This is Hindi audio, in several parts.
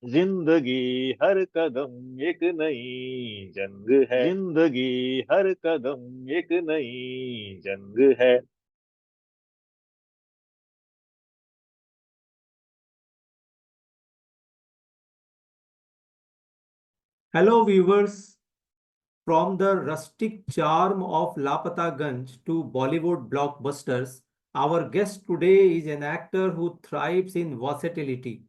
जिंदगी हर कदम एक नई जंग है, जिंदगी हर कदम एक नई जंग है। Hello, viewers. From the rustic charm of Lapata Ganj to Bollywood blockbusters, our guest today is an actor who thrives in versatility.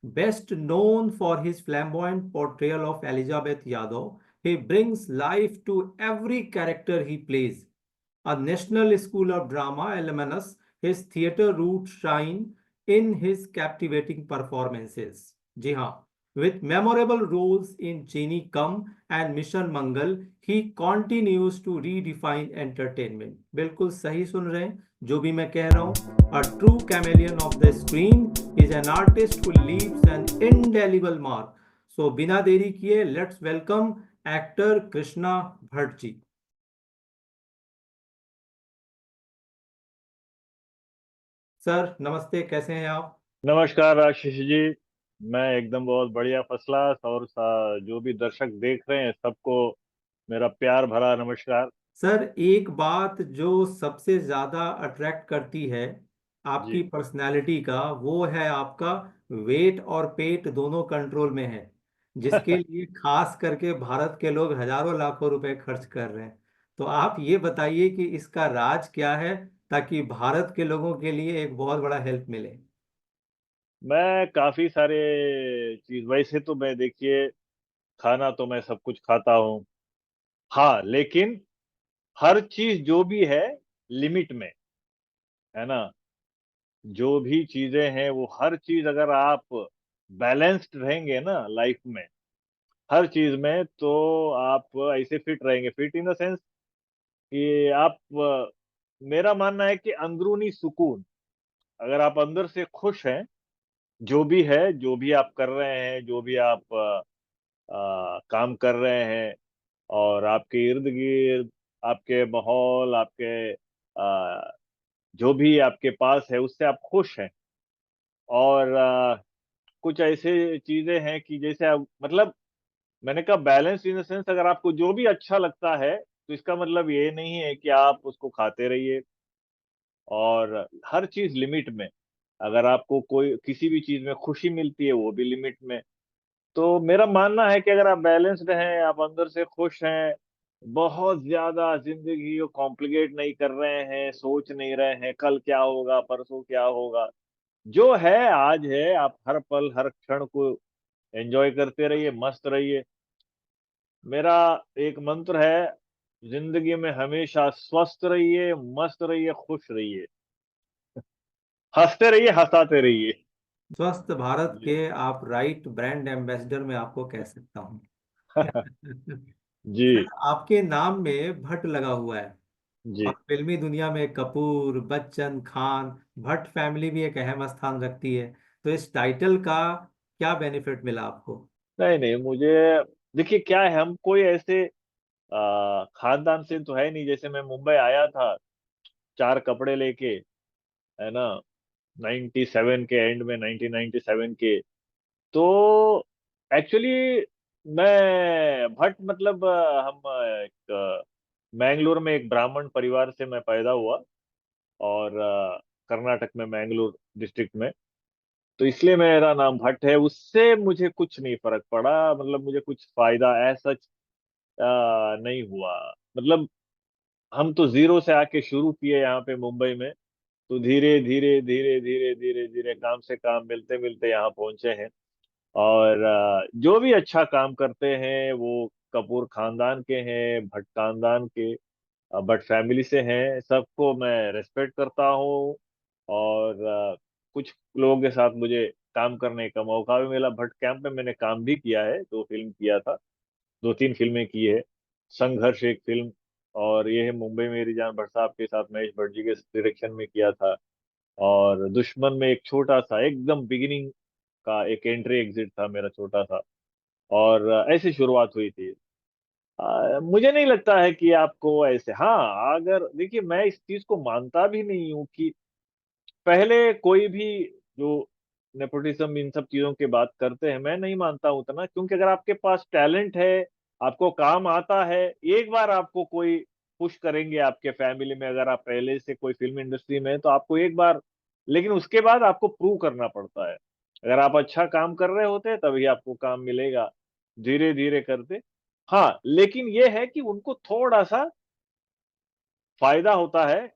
Best known for his flamboyant portrayal of Elizabeth Yadav, he brings life to every character he plays. A National School of Drama alumnus, his theatre roots shine in his captivating performances. जी हाँ, with memorable roles in Genie Come and Mission Mangal, he continues to redefine entertainment. बिल्कुल सही सुन रहे हैं जो भी मैं कह रहा हूँ. A true chameleon of the screen is an artist who leaves an indelible mark. So बिना देरी किए, let's welcome actor Krishna Bhatt ji. Sir नमस्ते, कैसे हैं आप? नमस्कार आशीष जी। मैं एकदम बहुत बढ़िया फर्स्ट क्लास। और जो भी दर्शक देख रहे हैं सबको मेरा प्यार भरा नमस्कार। सर एक बात जो सबसे ज्यादा अट्रैक्ट करती है आपकी जी। पर्सनालिटी का, वो है आपका वेट और पेट दोनों कंट्रोल में है, जिसके लिए खास करके भारत के लोग हजारों लाखों रुपए खर्च कर रहे हैं। तो आप ये बताइए कि इसका राज क्या है, ताकि भारत के लोगों के लिए एक बहुत बड़ा हेल्प मिले। मैं काफी सारे चीज, वैसे तो मैं देखिए, खाना तो मैं सब कुछ खाता हूँ। हाँ, लेकिन हर चीज जो भी है लिमिट में, है ना। जो भी चीजें हैं वो हर चीज अगर आप बैलेंस्ड रहेंगे ना लाइफ में, हर चीज में, तो आप ऐसे फिट रहेंगे। फिट इन द सेंस कि आप मेरा मानना है कि अंदरूनी सुकून, अगर आप अंदर से खुश हैं, जो भी है, जो भी आप कर रहे हैं, जो भी आप काम कर रहे हैं, और आपके इर्द गिर्द, आपके माहौल, आपके जो भी आपके पास है उससे आप खुश हैं। और कुछ ऐसे चीजें हैं कि जैसे आप, मतलब मैंने कहा बैलेंस इन द सेंस, अगर आपको जो भी अच्छा लगता है तो इसका मतलब ये नहीं है कि आप उसको खाते रहिए। और हर चीज लिमिट में। अगर आपको कोई किसी भी चीज में खुशी मिलती है वो भी लिमिट में। तो मेरा मानना है कि अगर आप बैलेंस्ड हैं, आप अंदर से खुश हैं, बहुत ज्यादा जिंदगी को कॉम्प्लिकेट नहीं कर रहे हैं, सोच नहीं रहे हैं कल क्या होगा, परसों क्या होगा, जो है आज है, आप हर पल हर क्षण को एंजॉय करते रहिए, मस्त रहिए। मेरा एक मंत्र है, जिंदगी में हमेशा स्वस्थ रहिए, मस्त रहिए, खुश रहिए, हंसते रहिए, हंसाते रहिए। स्वस्थ भारत जी। के आप राइट ब्रांड एम्बेसडर मैं आपको कह सकता हूँ। जी। सर आपके नाम में भट्ट लगा हुआ है, और जी। फिल्मी दुनिया में कपूर, बच्चन, खान, भट्ट फैमिली भी एक अहम स्थान रखती है। तो इस टाइटल का क्या बेनिफिट मिला आपको? नहीं नहीं, मुझे देखिए क्या है, हम कोई ऐसे खानदान से तो है नहीं। जैसे मैं मुंबई आया था चार कपड़े लेके, है ना, 97 के एंड में, 1997 के। तो एक्चुअली मैं भट्ट, मतलब हम एक मैंगलोर में एक ब्राह्मण परिवार से मैं पैदा हुआ। और कर्नाटक में मैंगलोर डिस्ट्रिक्ट में। तो इसलिए मेरा नाम भट्ट है। उससे मुझे कुछ नहीं फर्क पड़ा, मतलब मुझे कुछ फायदा ऐसा नहीं हुआ। मतलब हम तो जीरो से आके शुरू किए यहाँ पे मुंबई में। तो धीरे धीरे धीरे धीरे धीरे धीरे काम से काम मिलते मिलते यहाँ पहुंचे हैं। और जो भी अच्छा काम करते हैं वो कपूर खानदान के हैं, भट्ट खानदान के, भट्ट फैमिली से हैं, सबको मैं रेस्पेक्ट करता हूँ। और कुछ लोगों के साथ मुझे काम करने का मौका भी मिला। भट्ट कैंप में मैंने काम भी किया है, दो फिल्म किया था, दो तीन फिल्में की है। संघर्ष एक फिल्म, और ये है मुंबई मेरी जान भट्ट साहब के साथ महेश भट्ट जी के डायरेक्शन में किया था। और दुश्मन में एक छोटा सा एकदम बिगिनिंग का एक एंट्री एग्जिट था मेरा, छोटा सा। और ऐसी शुरुआत हुई थी। मुझे नहीं लगता है कि आपको ऐसे, हाँ, अगर देखिए मैं इस चीज को मानता भी नहीं हूँ कि पहले कोई भी जो नेपोटिज्म इन सब चीजों की बात करते हैं, मैं नहीं मानता हूं उतना, क्योंकि अगर आपके पास टैलेंट है, आपको काम आता है, एक बार आपको कोई पुश करेंगे आपके फैमिली में, अगर आप पहले से कोई फिल्म इंडस्ट्री में हैं, तो आपको एक बार, लेकिन उसके बाद आपको प्रूव करना पड़ता है। अगर आप अच्छा काम कर रहे होते हैं तभी आपको काम मिलेगा, धीरे धीरे करते। हाँ, लेकिन ये है कि उनको थोड़ा सा फायदा होता है,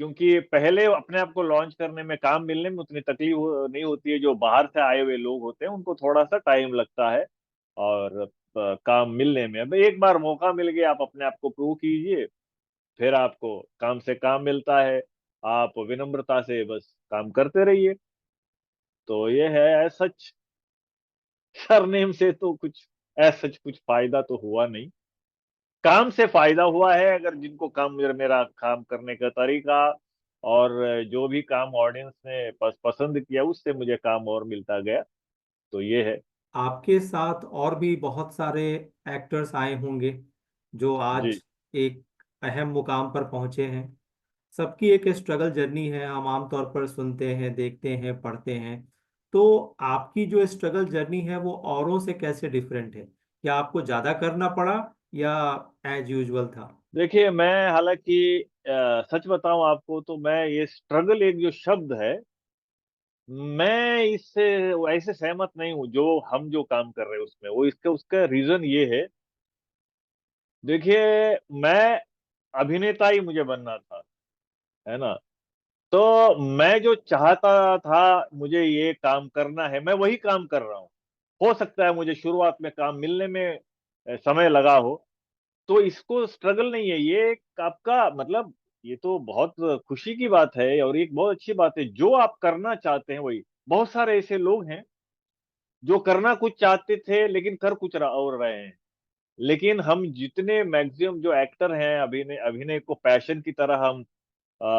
क्योंकि पहले अपने आप को लॉन्च करने में, काम मिलने में उतनी तकलीफ नहीं होती है। जो बाहर से आए हुए लोग होते हैं उनको थोड़ा सा टाइम लगता है, और काम मिलने में। अब एक बार मौका मिल गया, आप अपने आप को प्रूव कीजिए, फिर आपको काम से काम मिलता है, आप विनम्रता से बस काम करते रहिए। तो ये है एज सच, सरनेम से तो कुछ एज सच कुछ फायदा तो हुआ नहीं। काम से फायदा हुआ है, अगर जिनको काम, मेरा काम करने का तरीका और जो भी काम ऑडियंस ने पसंद किया, उससे मुझे काम और मिलता गया। तो ये है। आपके साथ और भी बहुत सारे एक्टर्स आए होंगे जो जी। आज एक अहम मुकाम पर पहुंचे हैं। सबकी एक स्ट्रगल जर्नी है, हम आमतौर पर सुनते हैं, देखते हैं, पढ़ते हैं। तो आपकी जो स्ट्रगल जर्नी है वो औरों से कैसे डिफरेंट है? क्या आपको ज्यादा करना पड़ा या एज यूजुअल था? देखिए, मैं हालांकि सच बताऊं आपको, तो मैं ये स्ट्रगल एक जो शब्द है, मैं इससे ऐसे सहमत नहीं हूं। जो हम जो काम कर रहे हैं उसमें, वो इसका उसका रीजन ये है। देखिए, मैं अभिनेता ही मुझे बनना था, है ना। तो मैं जो चाहता था, मुझे ये काम करना है, मैं वही काम कर रहा हूँ। हो सकता है मुझे शुरुआत में काम मिलने में समय लगा हो, तो इसको स्ट्रगल नहीं है, ये एक आपका मतलब, ये तो बहुत खुशी की बात है और एक बहुत अच्छी बात है। जो आप करना चाहते हैं वही, बहुत सारे ऐसे लोग हैं जो करना कुछ चाहते थे लेकिन कर कुछ और रहे हैं। लेकिन हम जितने मैक्सिमम जो एक्टर हैं, अभिनय अभिनय को पैशन की तरह हम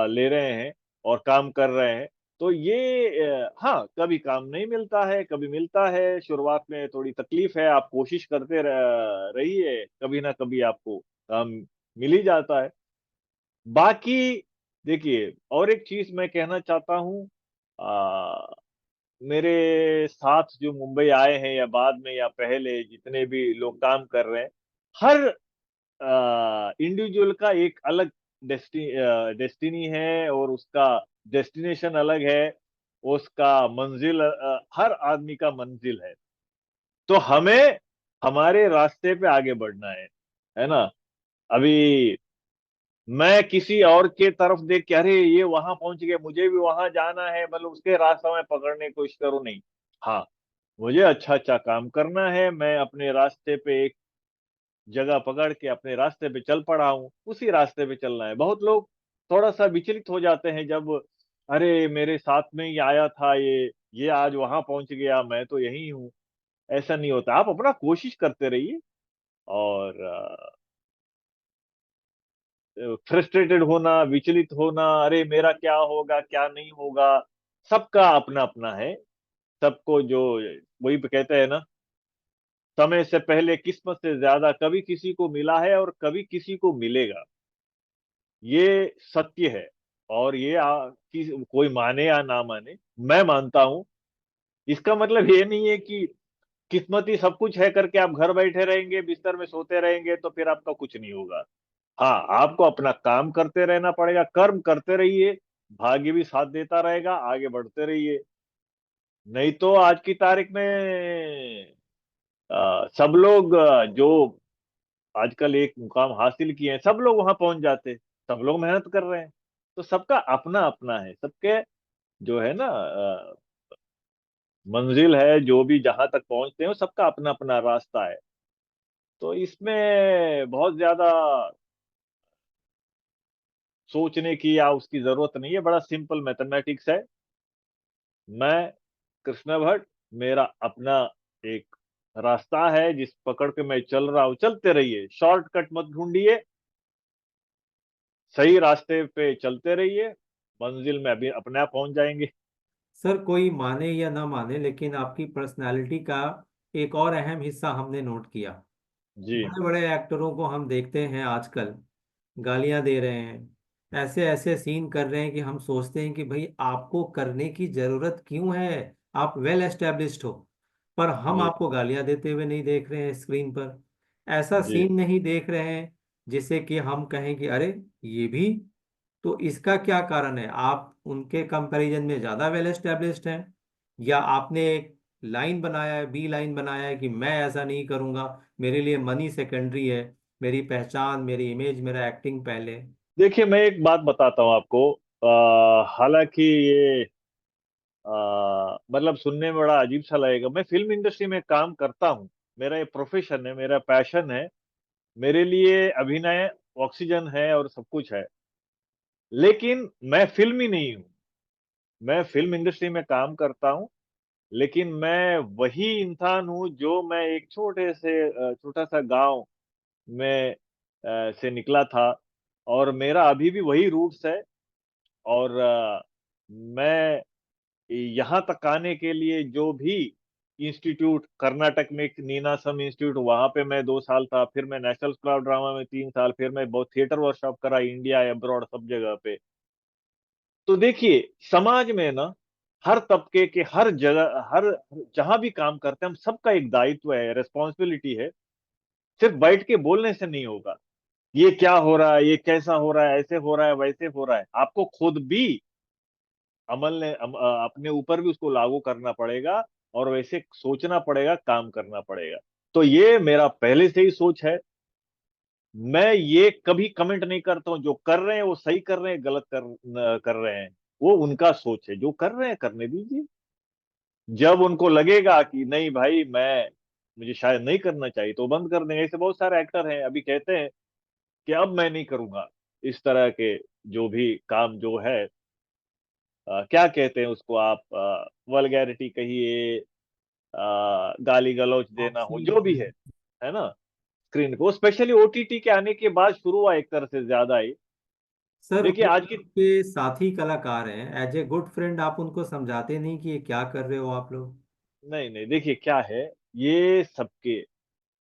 ले रहे हैं और काम कर रहे हैं, तो ये हाँ, कभी काम नहीं मिलता है, कभी मिलता है। शुरुआत में थोड़ी तकलीफ है, आप कोशिश करते रहिए, कभी ना कभी आपको काम मिल ही जाता है। बाकी देखिए, और एक चीज मैं कहना चाहता हूँ। मेरे साथ जो मुंबई आए हैं, या बाद में या पहले जितने भी लोग काम कर रहे हैं, हर इंडिविजुअल का एक अलग डेस्टिनी है, और उसका डेस्टिनेशन अलग है, उसका मंजिल, हर आदमी का मंजिल है। तो हमें हमारे रास्ते पे आगे बढ़ना है ना। अभी मैं किसी और के तरफ देख के, अरे ये वहां पहुंच गए, मुझे भी वहां जाना है, मतलब उसके रास्ता में पकड़ने की कोशिश करूँ, नहीं। हाँ, मुझे अच्छा अच्छा काम करना है, मैं अपने रास्ते पे एक जगह पकड़ के अपने रास्ते पे चल पड़ा हूँ, उसी रास्ते पे चलना है। बहुत लोग थोड़ा सा विचलित हो जाते हैं जब, अरे मेरे साथ में ही आया था ये आज वहां पहुंच गया, मैं तो यही हूँ। ऐसा नहीं होता, आप अपना कोशिश करते रहिए, और फ्रस्ट्रेटेड होना, विचलित होना, अरे मेरा क्या होगा क्या नहीं होगा, सबका अपना अपना है। सबको जो, वही पे कहते हैं ना, समय से पहले किस्मत से ज्यादा कभी किसी को मिला है और कभी किसी को मिलेगा, ये सत्य है। और ये कोई माने या ना माने, मैं मानता हूं। इसका मतलब ये नहीं है कि किस्मत ही सब कुछ है करके आप घर बैठे रहेंगे, बिस्तर में सोते रहेंगे, तो फिर आपका कुछ नहीं होगा। हाँ, आपको अपना काम करते रहना पड़ेगा, कर्म करते रहिए, भाग्य भी साथ देता रहेगा, आगे बढ़ते रहिए। नहीं तो आज की तारीख में सब लोग जो आजकल एक मुकाम हासिल किए हैं, सब लोग वहां पहुंच जाते, सब लोग मेहनत कर रहे हैं। तो सबका अपना अपना है, सबके जो है ना मंजिल है, जो भी जहां तक पहुंचते हैं, वो सबका अपना अपना रास्ता है। तो इसमें बहुत ज्यादा सोचने की या उसकी जरूरत नहीं है, बड़ा सिंपल मैथमेटिक्स है। मैं कृष्ण भट्ट, मेरा अपना एक रास्ता है जिस पकड़ के मैं चल रहा हूं, चलते रहिए, शॉर्टकट मत ढूंढिए, सही रास्ते पे चलते रहिए, मंजिल में अभी अपने आप पहुंच जाएंगे। सर, कोई माने या ना माने, लेकिन आपकी पर्सनालिटी का एक और अहम हिस्सा हमने नोट किया। जी। बड़े बड़े एक्टरों को हम देखते हैं आजकल गालियां दे रहे हैं, ऐसे ऐसे सीन कर रहे हैं कि हम सोचते हैं कि भाई आपको करने की जरूरत क्यों है? आप वेल एस्टेब्लिश्ड हो, पर हम जी आपको गालियां देते हुए नहीं देख रहे हैं स्क्रीन पर। ऐसा जी। सीन नहीं देख रहे हैं जिससे कि हम कहें कि अरे ये भी। तो इसका क्या कारण है? आप उनके कंपैरिजन में ज्यादा वेल एस्टेब्लिश्ड हैं, या आपने एक लाइन बनाया है, बी लाइन बनाया है कि मैं ऐसा नहीं करूंगा, मेरे लिए मनी सेकेंडरी है, मेरी पहचान, मेरी इमेज, मेरा एक्टिंग पहले। देखिए मैं एक बात बताता हूँ आपको। हालांकि ये मतलब सुनने में बड़ा अजीब सा लगेगा, मैं फिल्म इंडस्ट्री में काम करता हूँ। मेरा ये प्रोफेशन है, मेरा पैशन है। मेरे लिए अभिनय ऑक्सीजन है और सब कुछ है। लेकिन मैं फिल्मी नहीं हूँ। मैं फिल्म इंडस्ट्री में काम करता हूँ, लेकिन मैं वही इंसान हूँ जो मैं एक छोटा सा गांव में से निकला था। और मेरा अभी भी वही रूट्स है। और मैं यहाँ तक आने के लिए जो भी इंस्टीट्यूट, कर्नाटक में एक नीनासम इंस्टीट्यूट, वहां पे मैं 2 साल था। फिर मैं नेशनल स्कूल ऑफ ड्रामा में 3 साल। फिर मैं बहुत थिएटर वर्कशॉप करा, इंडिया अब्रॉड सब जगह पे। तो देखिए समाज में ना, हर तबके के, हर जगह, हर जहां भी काम करते हैं, हम सबका एक दायित्व है, रिस्पॉन्सिबिलिटी है। सिर्फ बैठ के बोलने से नहीं होगा। ये क्या हो रहा है, ये कैसा हो रहा है, ऐसे हो रहा है, वैसे हो रहा है, आपको खुद भी अपने ऊपर भी उसको लागू करना पड़ेगा। और वैसे सोचना पड़ेगा, काम करना पड़ेगा। तो ये मेरा पहले से ही सोच है। मैं ये कभी कमेंट नहीं करता हूँ, जो कर रहे हैं वो सही कर रहे हैं, गलत कर रहे हैं, वो उनका सोच है। जो कर रहे हैं करने दीजिए। जब उनको लगेगा कि नहीं भाई, मुझे शायद नहीं करना चाहिए, तो बंद कर देंगे। ऐसे बहुत सारे एक्टर हैं अभी कहते हैं कि अब मैं नहीं करूंगा इस तरह के जो भी काम जो है, क्या कहते हैं उसको आप, वल्गैरिटी कहिए, गाली गलौज देना हो, जो भी है ना, स्क्रीन को स्पेशली ओटीटी के आने के बाद शुरू हुआ एक तरह से ज्यादा ही। सर देखिए वो आज की, आपके साथी कलाकार हैं, एज ए गुड फ्रेंड आप उनको समझाते नहीं कि ये क्या कर रहे हो आप लोग? नहीं नहीं, देखिए क्या है, ये सबके,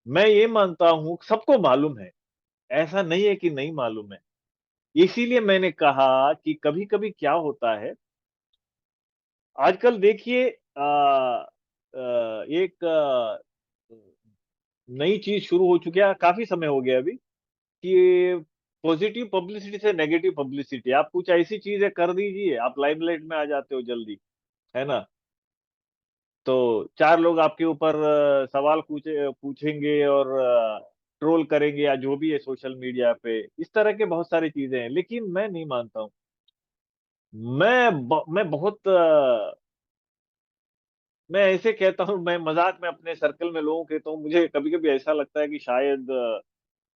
मैं ये मानता हूं सबको मालूम है। ऐसा नहीं है कि नहीं मालूम है। इसीलिए मैंने कहा कि कभी कभी क्या होता है, आजकल देखिए एक नई चीज शुरू हो चुकी है, काफी समय हो गया अभी, कि पॉजिटिव पब्लिसिटी से नेगेटिव पब्लिसिटी। आप कुछ ऐसी चीजें कर दीजिए, आप लाइमलाइट में आ जाते हो जल्दी, है ना। तो चार लोग आपके ऊपर सवाल पूछेंगे और ट्रोल करेंगे, या जो भी है सोशल मीडिया पे, इस तरह के बहुत सारी चीजें हैं। लेकिन मैं नहीं मानता हूँ। मैं बहुत मैं ऐसे कहता हूँ, मैं मजाक में अपने सर्कल में लोगों को कहता हूँ, मुझे कभी कभी ऐसा लगता है कि शायद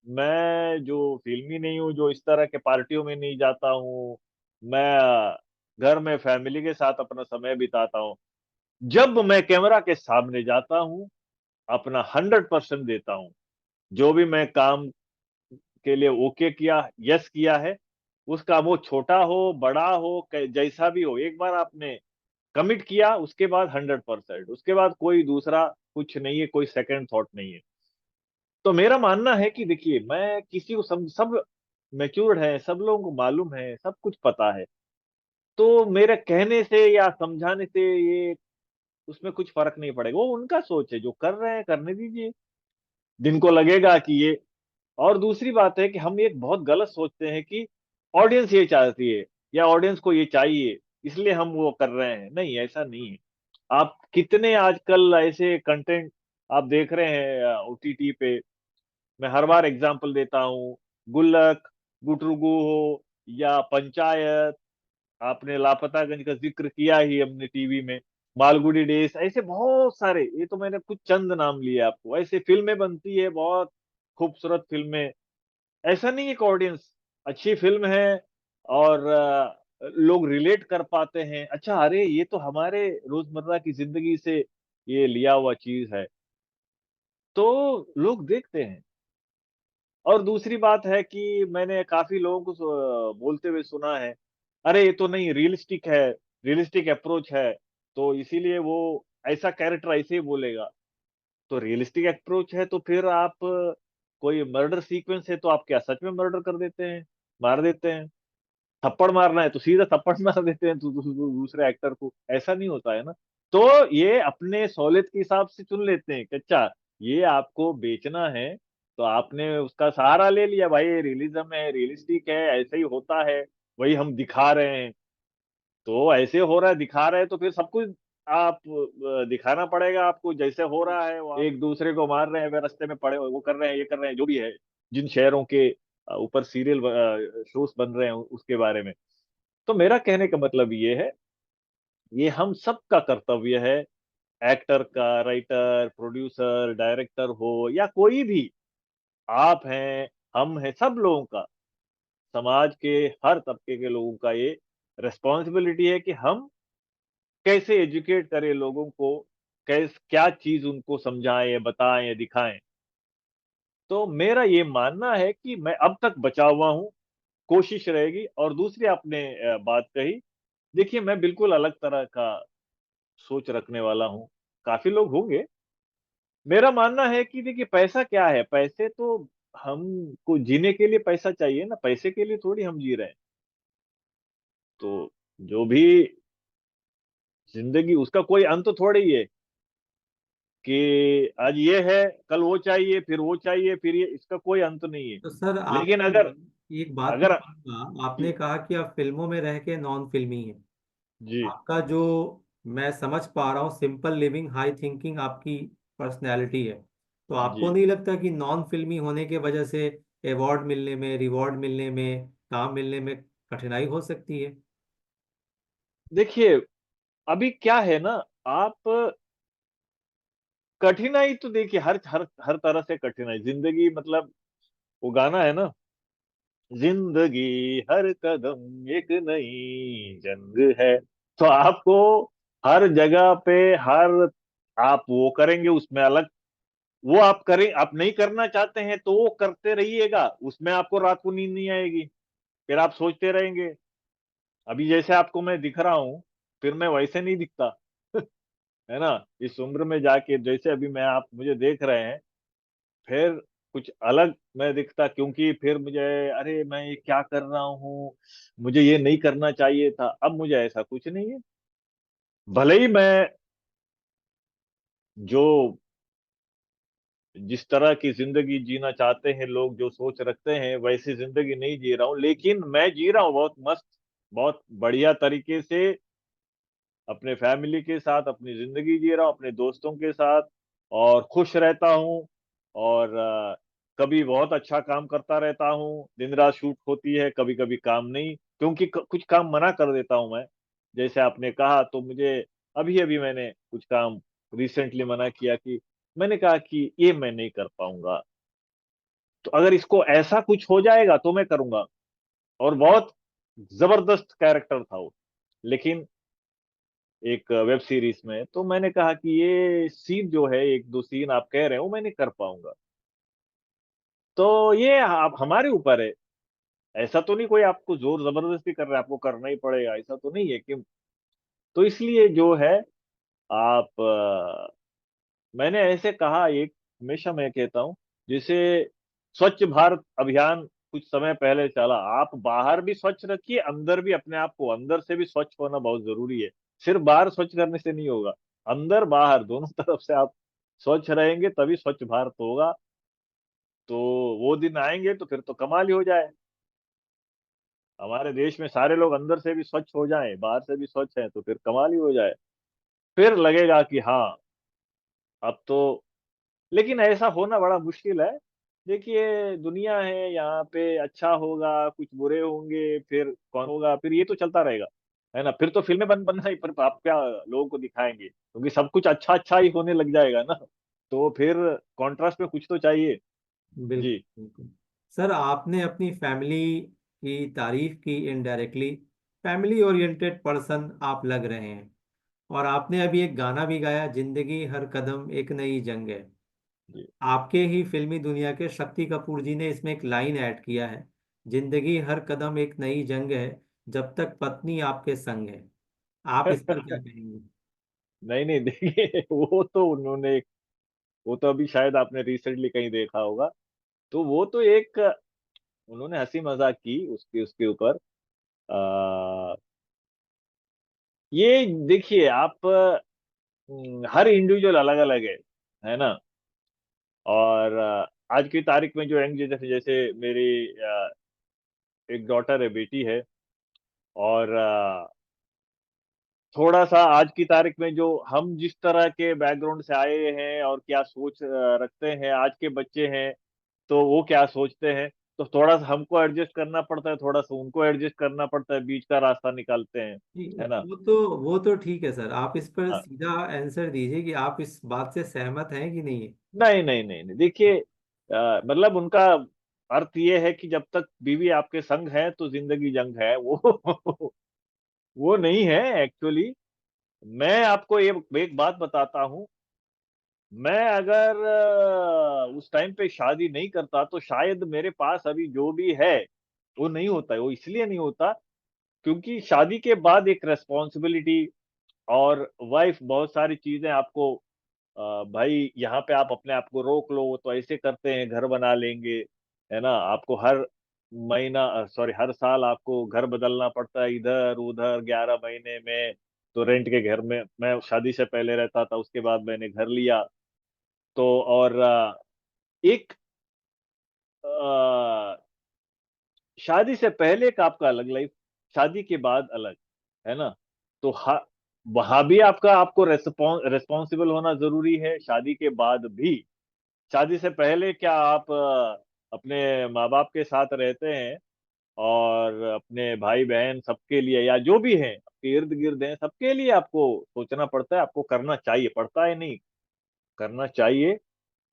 मैं जो फिल्मी नहीं हूँ, जो इस तरह के पार्टियों में नहीं जाता हूँ, मैं घर में फैमिली के साथ अपना समय बिताता हूँ। जब मैं कैमरा के सामने जाता हूँ, अपना 100% देता हूँ। जो भी मैं काम के लिए ओके किया, यस किया है, उसका वो छोटा हो बड़ा हो, जैसा भी हो, एक बार आपने कमिट किया, उसके बाद 100%, उसके बाद कोई दूसरा कुछ नहीं है, कोई सेकंड थॉट नहीं है। तो मेरा मानना है कि देखिए, मैं किसी को सब मैच्योर्ड है, सब लोगों को मालूम है, सब कुछ पता है। तो मेरे कहने से या समझाने से ये, उसमें कुछ फर्क नहीं पड़ेगा। वो उनका सोच है, जो कर रहे हैं करने दीजिए, जिनको लगेगा कि ये। और दूसरी बात है कि हम एक बहुत गलत सोचते हैं कि ऑडियंस ये चाहती है, या ऑडियंस को ये चाहिए, इसलिए हम वो कर रहे हैं। नहीं, ऐसा नहीं है। आप कितने आजकल ऐसे कंटेंट आप देख रहे हैं ओटीटी पे। मैं हर बार एग्जांपल देता हूँ, गुल्लक, गुटरुगु हो, या पंचायत, आपने लापतागंज का जिक्र किया ही हमने टीवी में, मालगुडी डेज, ऐसे बहुत सारे, ये तो मैंने कुछ चंद नाम लिए आपको। ऐसे फिल्में बनती है, बहुत खूबसूरत फिल्में। ऐसा नहीं है कि ऑडियंस, अच्छी फिल्म है और लोग रिलेट कर पाते हैं, अच्छा अरे ये तो हमारे रोजमर्रा की जिंदगी से ये लिया हुआ चीज है, तो लोग देखते हैं। और दूसरी बात है कि मैंने काफी लोगों को बोलते हुए सुना है, अरे ये तो नहीं रियलिस्टिक है, रियलिस्टिक अप्रोच है, तो इसीलिए वो ऐसा कैरेक्टर ऐसे ही बोलेगा। तो रियलिस्टिक अप्रोच है तो फिर आप कोई मर्डर सीक्वेंस है तो आप क्या सच में मर्डर कर देते हैं, मार देते हैं? थप्पड़ मारना है तो सीधा थप्पड़ मार देते हैं दूसरे एक्टर को, ऐसा नहीं होता है ना। तो ये अपने सहूलियत के हिसाब से चुन लेते हैं कि अच्छा ये आपको बेचना है, तो आपने उसका सहारा ले लिया, भाई रियलिज्म है, रियलिस्टिक है, ऐसे ही होता है, वही हम दिखा रहे हैं। तो ऐसे हो रहा है, दिखा रहे हैं, तो फिर सब कुछ आप दिखाना पड़ेगा आपको, जैसे हो रहा है वो एक दूसरे को मार रहे हैं, वे रास्ते में पड़े वो कर रहे हैं, ये कर रहे हैं, जो भी है, जिन शहरों के ऊपर सीरियल शोज बन रहे हैं उसके बारे में। तो मेरा कहने का मतलब ये है, ये हम सबका कर्तव्य है, एक्टर का, राइटर, प्रोड्यूसर, डायरेक्टर हो या कोई भी, आप हैं, हम हैं, सब लोगों का, समाज के हर तबके के लोगों का ये रिस्पॉन्सिबिलिटी है कि हम कैसे एजुकेट करें लोगों को, कैस क्या चीज उनको समझाएं, बताएं, दिखाएं। तो मेरा ये मानना है कि मैं अब तक बचा हुआ हूं, कोशिश रहेगी। और दूसरी आपने बात कही, देखिए मैं बिल्कुल अलग तरह का सोच रखने वाला हूं, काफी लोग होंगे। मेरा मानना है कि देखिए पैसा क्या है, पैसे तो हमको जीने के लिए पैसा चाहिए ना, पैसे के लिए थोड़ी हम जी रहे हैं। तो जो भी जिंदगी, उसका कोई अंत थोड़ी है कि आज ये है, कल वो चाहिए, फिर वो चाहिए, फिर ये, इसका कोई अंत नहीं है। तो सर लेकिन आपसे अगर एक बात अगर पूछूंगा, आपने जी कहा कि आप फिल्मों में रह के नॉन फिल्मी हैं। जी आपका जो, मैं समझ पा रहा हूँ, सिंपल लिविंग हाई थिंकिंग आपकी पर्सनैलिटी है। तो आपको जी नहीं लगता कि नॉन फिल्मी होने के वजह से अवार्ड मिलने में, रिवॉर्ड मिलने में, काम मिलने में कठिनाई हो सकती है? देखिए अभी क्या है ना, आप कठिनाई तो देखिए हर हर हर तरह से कठिनाई, जिंदगी मतलब वो गाना है ना, जिंदगी हर कदम एक नई जंग है। तो आपको हर जगह पे, हर, आप वो करेंगे उसमें अलग, वो आप करें, आप नहीं करना चाहते हैं तो वो करते रहिएगा, उसमें आपको रात को नींद नहीं आएगी, फिर आप सोचते रहेंगे। अभी जैसे आपको मैं दिख रहा हूँ, फिर मैं वैसे नहीं दिखता है ना, इस उम्र में जाके जैसे अभी मैं, आप मुझे देख रहे हैं, फिर कुछ अलग मैं दिखता, क्योंकि फिर मुझे, अरे मैं ये क्या कर रहा हूँ, मुझे ये नहीं करना चाहिए था। अब मुझे ऐसा कुछ नहीं है, भले ही मैं जो जिस तरह की जिंदगी जीना चाहते हैं लोग, जो सोच रखते हैं, वैसी जिंदगी नहीं जी रहा हूँ, लेकिन मैं जी रहा हूँ बहुत मस्त, बहुत बढ़िया तरीके से, अपने फैमिली के साथ अपनी जिंदगी जी रहा हूँ, अपने दोस्तों के साथ, और खुश रहता हूँ। और कभी बहुत अच्छा काम करता रहता हूँ, दिन रात शूट होती है, कभी कभी काम नहीं, क्योंकि कुछ काम मना कर देता हूँ मैं, जैसे आपने कहा। तो मुझे अभी अभी मैंने कुछ काम रिसेंटली मना किया, कि मैंने कहा कि ये मैं नहीं कर पाऊंगा, तो अगर इसको ऐसा कुछ हो जाएगा तो मैं करूंगा। और बहुत जबरदस्त कैरेक्टर था वो, लेकिन एक वेब सीरीज में, तो मैंने कहा कि ये सीन जो है, एक दो सीन आप कह रहे हो, मैं नहीं कर पाऊंगा। तो ये आप हमारे ऊपर है, ऐसा तो नहीं कोई आपको जोर जबरदस्ती कर रहा है, आपको करना ही पड़ेगा, ऐसा तो नहीं है कि। तो इसलिए जो है, आप मैंने ऐसे कहा एक, हमेशा मैं कहता हूँ, जैसे स्वच्छ भारत अभियान कुछ समय पहले चला, आप बाहर भी स्वच्छ रखिए, अंदर भी, अपने आप को अंदर से भी स्वच्छ होना बहुत जरूरी है। सिर्फ बाहर स्वच्छ करने से नहीं होगा, अंदर बाहर दोनों तरफ से आप स्वच्छ रहेंगे, तभी स्वच्छ भारत होगा। तो वो दिन आएंगे तो फिर तो कमाल ही हो जाए, हमारे देश में सारे लोग अंदर से भी स्वच्छ हो जाएं, बाहर से भी स्वच्छ हैं, तो फिर कमाल ही हो जाए। फिर लगेगा कि हाँ, अब तो, लेकिन ऐसा होना बड़ा मुश्किल है। देखिए दुनिया है, यहाँ पे अच्छा होगा, कुछ बुरे होंगे, फिर कौन होगा, फिर ये तो चलता रहेगा, है ना। फिर तो फिल्में बनना ही, पर आप क्या लोगों को दिखाएंगे, क्योंकि सब कुछ अच्छा अच्छा ही होने लग जाएगा ना। तो फिर कॉन्ट्रास्ट में कुछ तो चाहिए। जी बिल्कुल बिल्कुल। सर आपने अपनी फैमिली की तारीफ की इनडायरेक्टली, फैमिली ओरिएंटेड पर्सन आप लग रहे हैं। और आपने अभी एक गाना भी गाया, जिंदगी हर कदम एक नई जंग है। जी आपके ही फिल्मी दुनिया के शक्ति कपूर जी ने इसमें एक लाइन ऐड किया है, जिंदगी हर कदम एक नई जंग है, जब तक पत्नी आपके संग है। आप इस पर क्या कहेंगे? नहीं नहीं, देखिए वो तो उन्होंने, वो तो अभी शायद आपने रिसेंटली कहीं देखा होगा, तो वो तो एक, उन्होंने हंसी मजाक की उसके उसके ऊपर। आ, ये देखिए आप, हर इंडिविजुअल अलग अलग है ना। और आज की तारीख में जो यंग जनरेशन, जैसे मेरी एक डॉटर है, बेटी है, और थोड़ा सा आज की तारीख में जो हम जिस तरह के बैकग्राउंड से आए हैं और क्या सोच रखते हैं, आज के बच्चे हैं तो वो क्या सोचते हैं, तो थोड़ा सा हमको एडजस्ट करना पड़ता है, थोड़ा सा उनको एडजस्ट करना पड़ता है, बीच का रास्ता निकालते हैं, जी, है ना। वो तो ठीक है सर, आप इस पर हाँ। सीधा आंसर दीजिए कि आप इस बात से सहमत हैं कि नहीं है। नहीं नहीं नहीं नहीं, देखिए मतलब उनका अर्थ ये है कि जब तक बीवी आपके संग है तो जिंदगी जंग है, वो वो नहीं है एक्चुअली। मैं आपको एक बात बताता हूँ। मैं अगर उस टाइम पे शादी नहीं करता तो शायद मेरे पास अभी जो भी है वो नहीं होता है। वो इसलिए नहीं होता क्योंकि शादी के बाद एक रेस्पॉन्सिबिलिटी, और वाइफ बहुत सारी चीजें आपको भाई यहाँ पे आप अपने आप को रोक लो, वो तो ऐसे करते हैं, घर बना लेंगे, है ना। आपको हर महीना, सॉरी, हर साल आपको घर बदलना पड़ता है, इधर उधर 11 महीने में। तो रेंट के घर में मैं शादी से पहले रहता था, उसके बाद मैंने घर लिया। तो और एक अ, शादी से पहले का आपका अलग लाइफ, शादी के बाद अलग, है ना। तो वहां भी आपको रेस्पॉन्सिबल होना जरूरी है, शादी के बाद भी। शादी से पहले क्या आप अपने माँ बाप के साथ रहते हैं, और अपने भाई बहन सबके लिए, या जो भी हैं आपके इर्द गिर्द हैं, सबके लिए आपको सोचना पड़ता है, आपको करना चाहिए, पड़ता है नहीं, करना चाहिए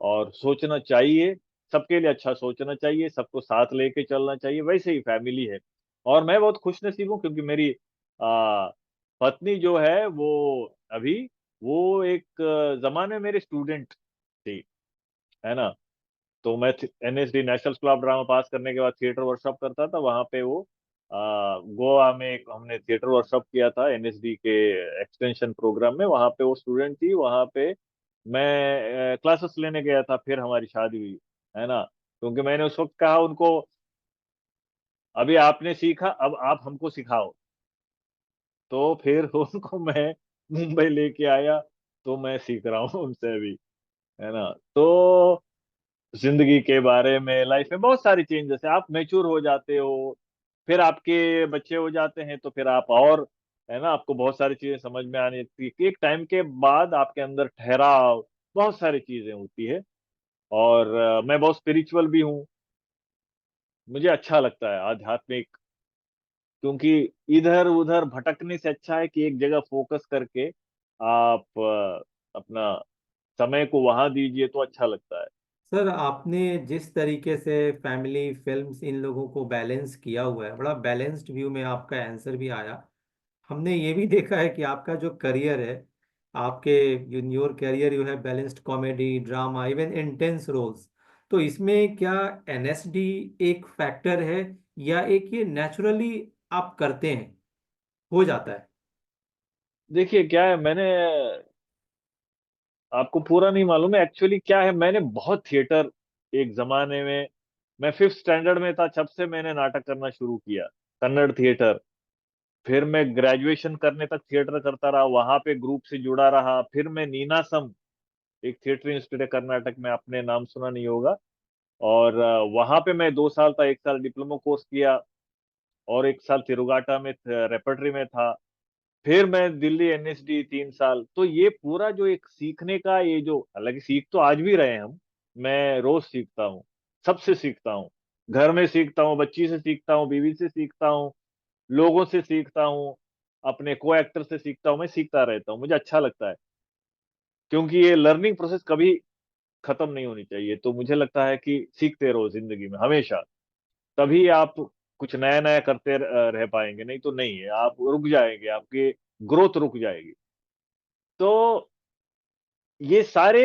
और सोचना चाहिए। सबके लिए अच्छा सोचना चाहिए, सबको साथ लेके चलना चाहिए, वैसे ही फैमिली है। और मैं बहुत खुश नसीब हूँ क्योंकि मेरी आ, पत्नी जो है वो अभी, वो एक जमाने में मेरी स्टूडेंट थी, है ना। तो मैं NSD, national school of drama pass करने के बाद थिएटर वर्कशॉप करता था वहां पे। वो गोवा में एक हमने थिएटर वर्कशॉप किया था एनएसडी के एक्सटेंशन प्रोग्राम में, वहां पे वो स्टूडेंट थी, वहां पे मैं क्लासेस लेने गया था, फिर हमारी शादी हुई, है ना। क्योंकि मैंने उस वक्त कहा उनको, अभी आपने सीखा, अब आप हमको सिखाओ। तो फिर उनको मैं मुंबई लेके आया, तो मैं सीख रहा हूँ उनसे अभी, है ना। तो जिंदगी के बारे में, लाइफ में बहुत सारी चेंजेस है, आप मैच्योर हो जाते हो, फिर आपके बच्चे हो जाते हैं, तो फिर आप और, है ना, आपको बहुत सारी चीजें समझ में आने लगती है। एक टाइम के बाद आपके अंदर ठहराव, बहुत सारी चीजें होती है। और मैं बहुत स्पिरिचुअल भी हूँ, मुझे अच्छा लगता है आध्यात्मिक, क्योंकि इधर उधर भटकने से अच्छा है कि एक जगह फोकस करके आप अपना समय को वहां दीजिए, तो अच्छा लगता है। सर, आपने जिस तरीके से फैमिली फिल्म्स इन लोगों को बैलेंस किया हुआ है, बड़ा बैलेंस्ड व्यू में आपका आंसर भी आया। हमने ये भी देखा है कि आपका जो करियर है, आपके in your career you have balanced comedy, drama, even intense roles. तो इसमें क्या एनएसडी एक फैक्टर है, या एक ये नेचुरली आप करते हैं, हो जाता है? देखिए क्या है, मैंने, आपको पूरा नहीं मालूम है एक्चुअली क्या है, मैंने बहुत थिएटर, एक जमाने में, मैं फिफ्थ स्टैंडर्ड में था तब से मैंने नाटक करना शुरू किया, कन्नड़ थिएटर। फिर मैं ग्रेजुएशन करने तक थिएटर करता रहा, वहां पे ग्रुप से जुड़ा रहा। फिर मैं नीनासम, एक थिएटर इंस्टीट्यूट है कर्नाटक में, आपने नाम सुना नहीं होगा। और वहां पे मैं 2 साल था, एक साल डिप्लोमा कोर्स किया, और एक साल तिरुगाटा में रेपर्टरी में था। फिर मैं दिल्ली एनएसडी 3 साल। तो ये पूरा जो एक सीखने का, ये जो, हालांकि सीख तो आज भी रहे हैं हम, मैं रोज सीखता हूँ, सबसे सीखता हूँ, घर में सीखता हूँ, बच्ची से सीखता हूँ, बीवी से सीखता हूँ, लोगों से सीखता हूँ, अपने को एक्टर से सीखता हूँ, मैं सीखता रहता हूँ, मुझे अच्छा लगता है। क्योंकि ये लर्निंग प्रोसेस कभी खत्म नहीं होनी चाहिए, तो मुझे लगता है कि सीखते रहो जिंदगी में हमेशा, तभी आप कुछ नया नया करते रह पाएंगे, नहीं तो नहीं है, आप रुक जाएंगे, आपकी ग्रोथ रुक जाएगी। तो ये सारे,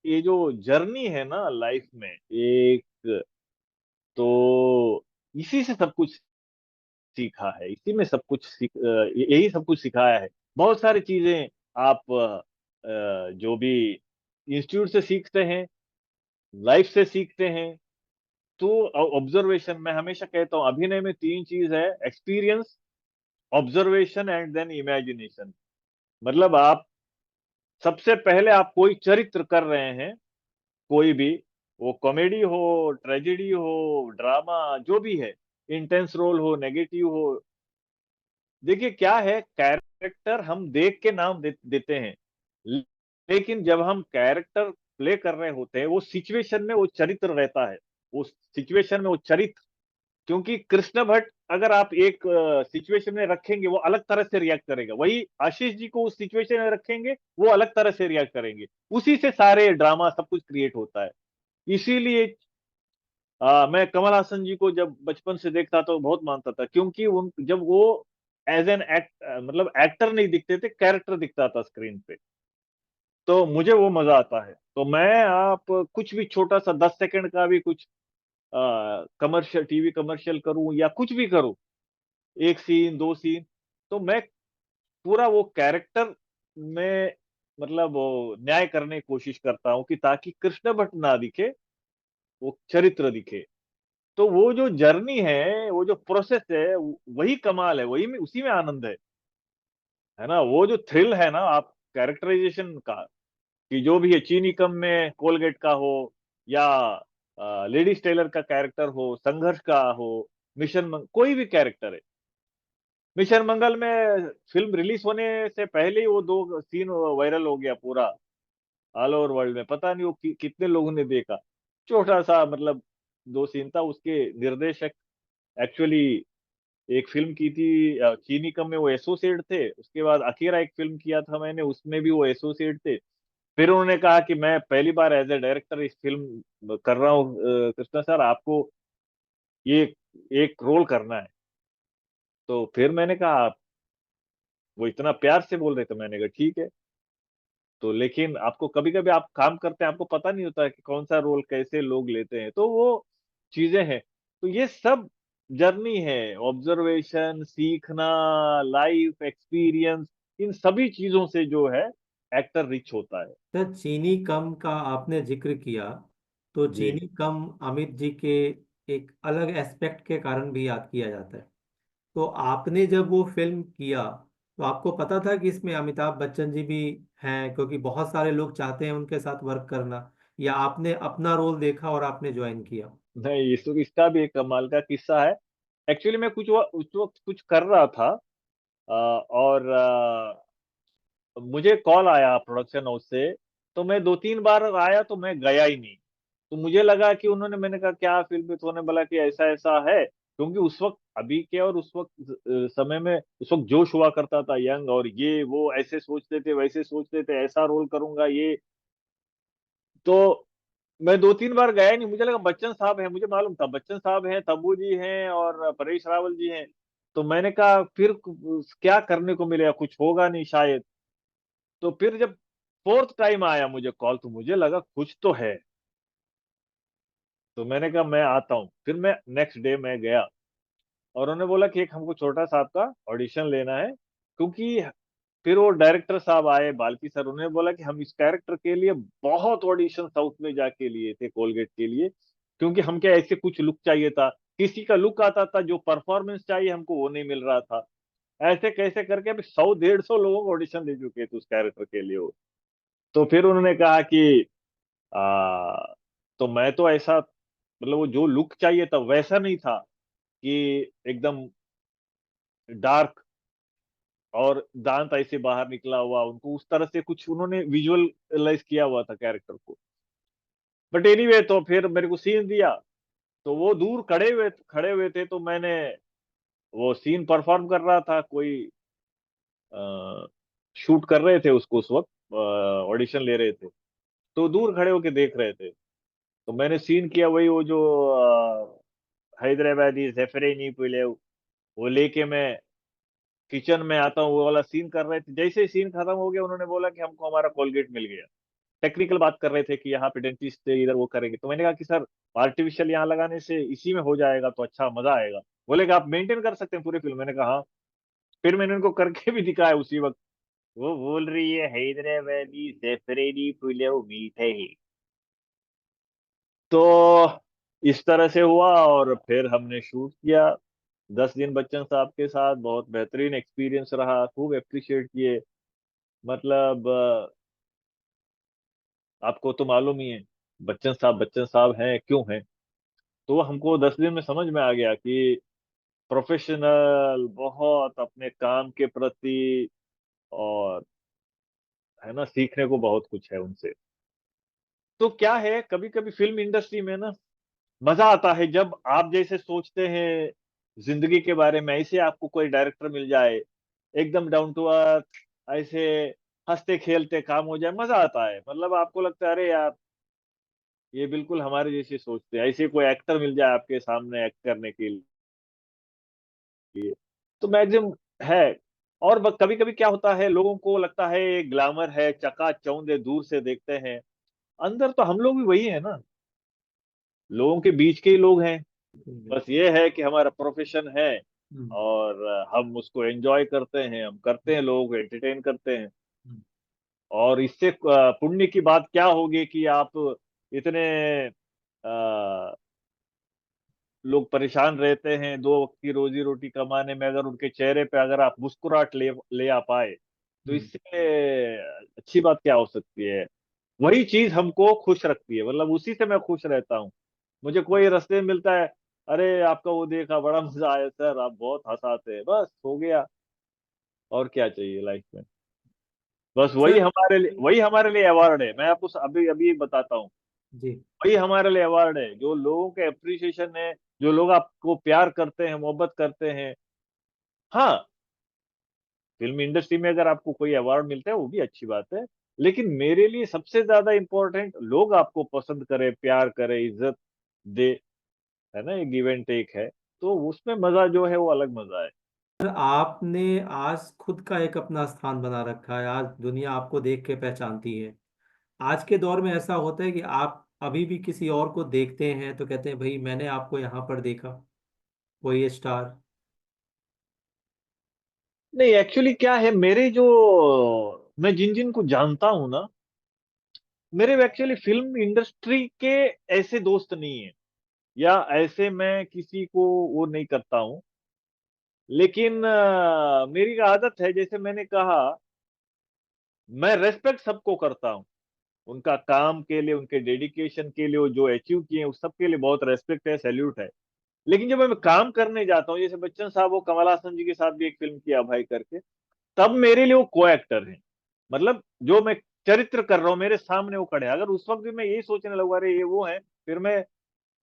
ये जो जर्नी है ना लाइफ में, एक, तो इसी से सब कुछ सीखा है, इसी में सब कुछ यही सब कुछ सिखाया है। बहुत सारी चीजें आप जो भी इंस्टीट्यूट से सीखते हैं, लाइफ से सीखते हैं। तो ऑब्जर्वेशन, मैं हमेशा कहता हूँ अभिनय में 3 चीज है: experience, observation and then imagination. मतलब आप सबसे पहले आप कोई चरित्र कर रहे हैं, कोई भी, वो कॉमेडी हो, ट्रेजेडी हो, ड्रामा, जो भी है, इंटेंस रोल हो, नेगेटिव हो। देखिए क्या है, कैरेक्टर हम देख के नाम देते हैं, लेकिन जब हम कैरेक्टर प्ले कर रहे होते हैं, वो सिचुएशन में वो चरित्र रहता है, वो सिचुएशन में वो चरित्र। क्योंकि कृष्ण भट्ट अगर आप एक सिचुएशन में रखेंगे, वो अलग तरह से रिएक्ट करेगा, वही आशीष जी को उस सिचुएशन में रखेंगे, वो अलग तरह से रिएक्ट करेंगे। उसी से सारे ड्रामा सब कुछ क्रिएट होता है। इसीलिए मैं कमल हासन जी को जब बचपन से देखता तो बहुत मानता था, क्योंकि उन जब वो एज एन एक्ट मतलब एक्टर नहीं दिखते थे, कैरेक्टर दिखता था स्क्रीन पे, तो मुझे वो मजा आता है। तो मैं आप कुछ भी छोटा सा 10 सेकंड का भी कुछ कमर्शियल, टीवी कमर्शियल करूं या कुछ भी करूं, एक सीन, दो सीन, तो मैं पूरा वो कैरेक्टर में मतलब वो न्याय करने की कोशिश करता हूँ, कि ताकि कृष्ण भट्ट ना दिखे, वो चरित्र दिखे। तो वो जो जर्नी है, वो जो प्रोसेस है, वही कमाल है, वही में, उसी में आनंद है ना। वो जो थ्रिल है ना, आप कैरेक्टराइजेशन का, कि जो भी है, चीनी कम में कोलगेट का हो, या लेडीज टेलर का कैरेक्टर हो, संघर्ष का हो, कोई भी कैरेक्टर है। मिशन मंगल में फिल्म रिलीज होने से पहले ही वो दो सीन वायरल हो गया पूरा, ऑल ओवर वर्ल्ड में, पता नहीं वो कितने लोगों ने देखा। छोटा सा मतलब दो सीन था, उसके निर्देशक एक्चुअली एक फिल्म की थी चीनी कम में, वो एसोसिएट थे। उसके बाद अकीरा एक फिल्म किया था मैंने, उसमें भी वो एसोसिएट थे। फिर उन्होंने कहा कि मैं पहली बार एज ए डायरेक्टर इस फिल्म कर रहा हूँ, कृष्णा सर आपको ये एक रोल करना है। तो फिर मैंने कहा, वो इतना प्यार से बोल रहे थे, मैंने कहा ठीक है। तो लेकिन आपको कभी कभी आप काम करते हैं, आपको पता नहीं होता है कि कौन सा रोल कैसे लोग लेते हैं, तो वो चीजें हैं। तो ये सब जर्नी है, ऑब्जर्वेशन, सीखना, लाइफ एक्सपीरियंस, इन सभी चीजों से जो है एक्टर रिच होता है। तो चीनी कम का आपने जिक्र किया, तो जी। चीनी कम अमित जी के एक अलग एस्पेक्ट के कारण भी याद किया जाता है। तो आपने जब वो फिल्म किया, तो आपको पता था कि इसमें अमिताभ बच्चन जी भी हैं, क्योंकि बहुत सारे लोग चाहते हैं उनके साथ वर्क करना, या आपने अपना रोल देखा और आपने ज्वाइन किया? नहीं, इसका भी एक कमाल का किस्सा है। एक्चुअली मैं उस वक्त कुछ कर रहा था, और मुझे कॉल आया प्रोडक्शन हाउस से। तो मैं 2-3 बार आया, तो मैं गया ही नहीं। तो मुझे लगा कि उन्होंने, मैंने कहा क्या फिल्म है, तो उन्होंने बोला कि ऐसा ऐसा है, क्योंकि उस वक्त अभी के और उस वक्त समय में, उस वक्त जोश हुआ करता था, यंग, और ये वो ऐसे सोचते थे, वैसे सोचते थे, ऐसा रोल करूंगा ये। तो मैं 2-3 बार गया ही नहीं। मुझे लगा बच्चन साहब हैं, मुझे मालूम था बच्चन साहब हैं, तब्बू जी हैं और परेश रावल जी हैं। तो मैंने कहा फिर क्या करने को मिलेगा, कुछ होगा नहीं शायद। तो फिर जब फोर्थ टाइम आया मुझे कॉल, तो मुझे लगा कुछ तो है। तो मैंने कहा मैं आता हूँ। फिर मैं नेक्स्ट डे मैं गया, और उन्होंने बोला कि एक हमको छोटा सा आपका ऑडिशन लेना है, क्योंकि फिर वो डायरेक्टर साहब आए, बाल्की सर, उन्होंने बोला कि हम इस कैरेक्टर के लिए बहुत ऑडिशन साउथ में जाके लिए थे, कोलगेट के लिए, क्योंकि हम क्या ऐसे कुछ लुक चाहिए था, किसी का लुक आता था, जो परफॉर्मेंस चाहिए हमको वो नहीं मिल रहा था। ऐसे कैसे करके अभी 100-150 लोगों को ऑडिशन दे चुके थे उस कैरेक्टर के लिए वो। तो फिर उन्होंने कहा कि आ, तो मैं तो ऐसा, मतलब वो जो लुक चाहिए था वैसा नहीं था, कि एकदम डार्क और दांत ऐसे बाहर निकला हुआ, उनको उस तरह से कुछ उन्होंने विजुअलाइज किया हुआ था कैरेक्टर को। बट एनीवे, तो फिर मेरे को सीन दिया। तो वो दूर खड़े हुए थे, तो मैंने वो सीन परफॉर्म कर रहा था, कोई शूट कर रहे थे उसको उस वक्त, ऑडिशन ले रहे थे, तो दूर खड़े होके देख रहे थे। तो मैंने सीन किया, वही वो जो हैदराबादी ज़ेफरेनी पुलेव, वो लेके मैं किचन में आता हूँ, वो वाला सीन कर रहे थे। जैसे ही सीन खत्म हो गया, उन्होंने बोला कि हमको हमारा कोलगेट मिल गया। टेक्निकल बात कर रहे थे कि यहाँ पे डेंटिस्ट इधर वो करेंगे। तो मैंने कहा कि सर, आर्टिफिशियल यहाँ लगाने से इसी में हो जाएगा तो अच्छा मजा आएगा। बोले कि आप मेंटेन कर सकते हैं पूरी फिल्म। मैंने कहा हाँ। फिर मैंने उनको करके भी दिखाया उसी वक्त। वो बोल रही है, हैदराबादी ज़ेफरेनी पुलेव मीठे ही। तो इस तरह से हुआ, और फिर हमने शूट किया 10 दिन बच्चन साहब के साथ। बहुत बेहतरीन एक्सपीरियंस रहा, खूब अप्रिशिएट किए। मतलब आपको तो मालूम ही है, बच्चन साहब हैं क्यों हैं। तो हमको 10 दिन में समझ में आ गया कि प्रोफेशनल, बहुत अपने काम के प्रति, और है ना, सीखने को बहुत कुछ है उनसे। तो क्या है, कभी कभी फिल्म इंडस्ट्री में ना मजा आता है जब आप जैसे सोचते हैं जिंदगी के बारे में, ऐसे आपको कोई डायरेक्टर मिल जाए, एकदम डाउन टू अर्थ, ऐसे हंसते खेलते काम हो जाए, मजा आता है। मतलब आपको लगता है अरे यार, ये बिल्कुल हमारे जैसे सोचते हैं। ऐसे कोई एक्टर मिल जाए आपके सामने एक्ट करने के लिए, तो मैक्सिमम है। और कभी कभी क्या होता है, लोगों को लगता है ये ग्लैमर है, चकाचौंध है, दूर से देखते हैं, अंदर तो हम लोग भी वही है ना, लोगों के बीच के ही लोग हैं। बिल्कुल। बस ये है कि हमारा प्रोफेशन है, हम्म, और हम उसको एंजॉय करते हैं, हम करते हैं, लोगों को एंटरटेन करते हैं। हम्म, और इससे पुण्य की बात क्या होगी कि आप इतने लोग परेशान रहते हैं दो वक्त की रोजी रोटी कमाने में, अगर उनके चेहरे पे अगर आप मुस्कुराहट ले ले आ पाए, तो हम्म। इससे अच्छी बात क्या हो सकती है। वही चीज हमको खुश रखती है, मतलब उसी से मैं खुश रहता हूँ। मुझे कोई रास्ते में मिलता है, अरे आपका वो देखा, बड़ा मजा आया सर, आप बहुत हंसाते हैं, बस हो गया। और क्या चाहिए लाइफ में। बस सर। वही हमारे लिए अवार्ड है। मैं आपको अभी अभी बताता हूँ, जी। वही हमारे लिए अवार्ड है, जो लोगों के अप्रिसिएशन है, जो लोग आपको प्यार करते हैं, मोहब्बत करते हैं। हाँ, फिल्म इंडस्ट्री में अगर आपको कोई अवार्ड मिलता है वो भी अच्छी बात है, लेकिन मेरे लिए सबसे ज्यादा इम्पोर्टेंट लोग आपको पसंद करे, प्यार करे, इज्जत दे, है ना, ये गिव एंड टेक है। तो उसमें मजा जो है वो अलग मजा है। सर, आपने आज खुद का एक अपना स्थान बना रखा है, आज दुनिया आपको देख के पहचानती है। आज के दौर में ऐसा होता है कि आप अभी भी किसी और को देखते हैं तो कहते हैं भाई मैंने आपको यहाँ पर देखा, कोई स्टार। नहीं, एक्चुअली क्या है, मेरे जो, मैं जिन जिन को जानता हूं ना, मेरे एक्चुअली फिल्म इंडस्ट्री के ऐसे दोस्त नहीं है, या ऐसे मैं किसी को वो नहीं करता हूँ। लेकिन मेरी आदत है, जैसे मैंने कहा, मैं रेस्पेक्ट सबको करता हूँ, उनका काम के लिए, उनके डेडिकेशन के लिए, वो जो अचीव किए हैं, उस सब के लिए बहुत रेस्पेक्ट है, सैल्यूट है। लेकिन जब मैं काम करने जाता हूँ, जैसे बच्चन साहब वो कमल हासन जी के साथ भी एक फिल्म किया भाई करके, तब मेरे लिए वो को एक्टर है। मतलब जो मैं चरित्र कर रहा हूँ, मेरे सामने वो खड़े हैं। अगर उस वक्त भी मैं यही सोचने लगूंगा अरे ये वो है,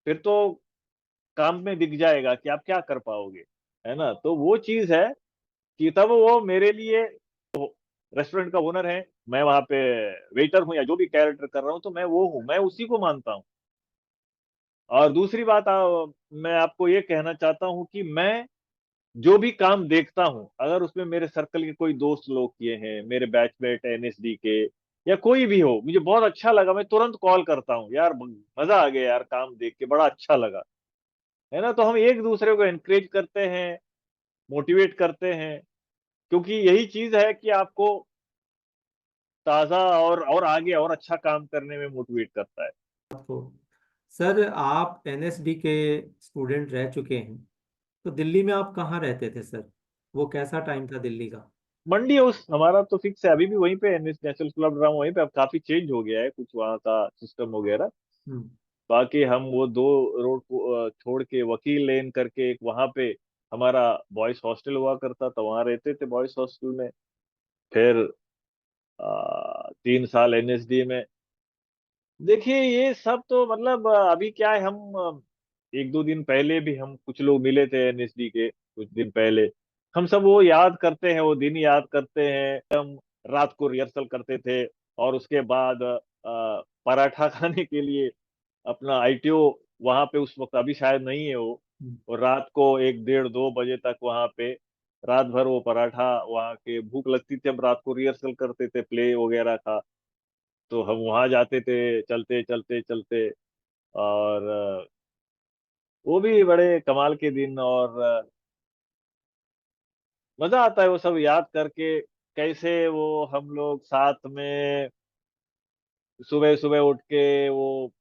फिर तो काम में दिख जाएगा कि आप क्या कर पाओगे, है ना। तो वो चीज है कि तब वो मेरे लिए, रेस्टोरेंट का ओनर है, मैं वहां पे वेटर हूँ, या जो भी कैरेक्टर कर रहा हूँ, तो मैं वो हूँ, मैं उसी को मानता हूँ। और दूसरी बात, मैं आपको ये कहना चाहता हूँ कि मैं जो भी काम देखता हूँ, अगर उसमें मेरे सर्कल के कोई दोस्त लोग किए हैं, मेरे बैचमेट एनएसडी के, या कोई भी हो, मुझे बहुत अच्छा लगा, मैं तुरंत कॉल करता हूँ, यार मजा आ गया यार, काम देख के बड़ा अच्छा लगा, है ना। तो हम एक दूसरे को एनकरेज करते हैं, मोटिवेट करते हैं, क्योंकि यही चीज है कि आपको ताजा और आगे और अच्छा काम करने में मोटिवेट करता है। आपको, सर आप एनएसडी के स्टूडेंट रह चुके हैं, तो दिल्ली में आप कहाँ रहते थे सर? वो कैसा टाइम था दिल्ली का? मंडी हाउस हमारा तो फिक्स है, अभी भी वहीं पे एनएस नेशनल क्लब रहा हूँ वहीं पे। अब काफी चेंज हो गया है कुछ वहाँ का सिस्टम वगैरह। हम्म। बाकी हम वो दो रोड को छोड़ के वकील लेन करके एक वहाँ पे हमारा बॉयज हॉस्टल हुआ करता था, वहाँ रहते थे बॉयज हॉस्टल में। फिर 3 साल एनएसडी में। देखिए ये सब तो मतलब अभी क्या है, हम 1-2 दिन पहले भी हम कुछ लोग मिले थे एनएसडी के, कुछ दिन पहले। हम सब वो याद करते हैं, वो दिन याद करते हैं। हम रात को रिहर्सल करते थे, और उसके बाद पराठा खाने के लिए अपना आईटीओ वहां पे, उस वक्त अभी शायद नहीं है वो, हम्म। और रात को 1, 1:30, 2 बजे तक वहां पे रात भर वो पराठा, वहां के भूख लगती थी, हम रात को रिहर्सल करते थे प्ले वगैरह का, तो हम वहां जाते थे, चलते चलते चलते। और वो भी बड़े कमाल के दिन, और मजा आता है वो सब याद करके, कैसे वो हम लोग साथ में सुबह सुबह उठ के वो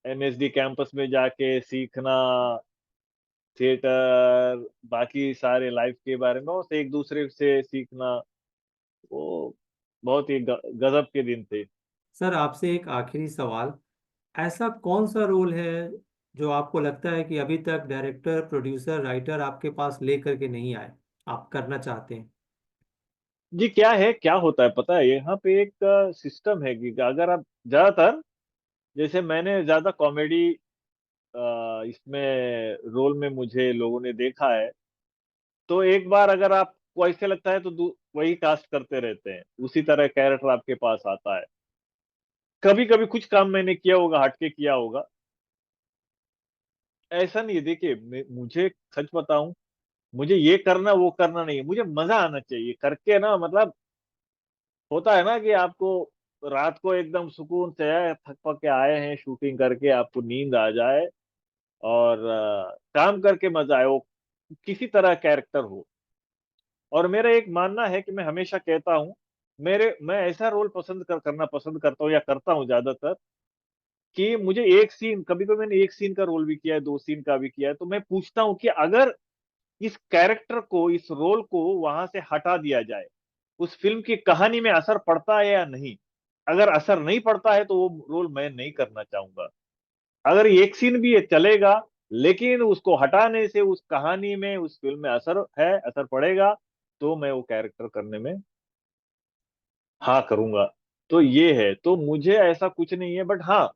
एनएसडी कैंपस में जाके सीखना, थिएटर, बाकी सारे लाइफ के बारे में बहुत एक दूसरे से सीखना। वो बहुत ही गजब के दिन थे। सर आपसे एक आखिरी सवाल, ऐसा कौन सा रोल है जो आपको लगता है कि अभी तक डायरेक्टर, प्रोड्यूसर, राइटर आपके पास लेकर के नहीं आए, आप करना चाहते हैं? जी क्या है, क्या होता है पता है, यहाँ पे एक सिस्टम है कि अगर आप ज्यादातर, जैसे मैंने ज्यादा कॉमेडी इसमें रोल में मुझे लोगों ने देखा है, तो एक बार अगर आपको ऐसे लगता है तो वही कास्ट करते रहते हैं, उसी तरह कैरेक्टर आपके पास आता है। कभी कभी कुछ काम मैंने किया होगा, हटके किया होगा, ऐसा नहीं है। देखिए मुझे सच बताऊं, मुझे ये करना वो करना नहीं है, मुझे मजा आना चाहिए करके ना। मतलब होता है ना कि आपको रात को एकदम सुकून से है, थक पक के आए हैं शूटिंग करके, आपको नींद आ जाए और काम करके मजा आए, वो किसी तरह कैरेक्टर हो। और मेरा एक मानना है कि मैं हमेशा कहता हूँ, मैं ऐसा रोल करना पसंद करता हूँ या करता हूँ ज्यादातर, कि मुझे एक सीन, कभी कभी मैंने एक सीन का रोल भी किया है, दो सीन का भी किया है, तो मैं पूछता हूँ कि अगर इस कैरेक्टर को, इस रोल को वहां से हटा दिया जाए, उस फिल्म की कहानी में असर पड़ता है या नहीं। अगर असर नहीं पड़ता है तो वो रोल मैं नहीं करना चाहूंगा। अगर एक सीन भी ये चलेगा, लेकिन उसको हटाने से उस कहानी में, उस फिल्म में असर है, असर पड़ेगा, तो मैं वो कैरेक्टर करने में हाँ करूंगा। तो ये है, तो मुझे ऐसा कुछ नहीं है, बट हाँ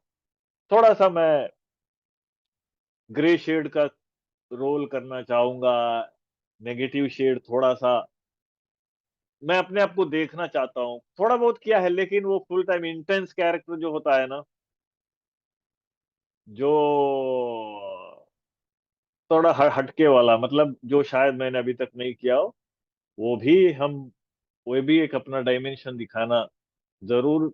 थोड़ा सा मैं ग्रे शेड का रोल करना चाहूंगा, नेगेटिव शेड थोड़ा सा मैं अपने आप को देखना चाहता हूँ। थोड़ा बहुत किया है, लेकिन वो फुल टाइम इंटेंस कैरेक्टर जो होता है ना, जो थोड़ा हटके वाला, मतलब जो शायद मैंने अभी तक नहीं किया हो, वो भी हम, वो भी एक अपना डायमेंशन दिखाना जरूर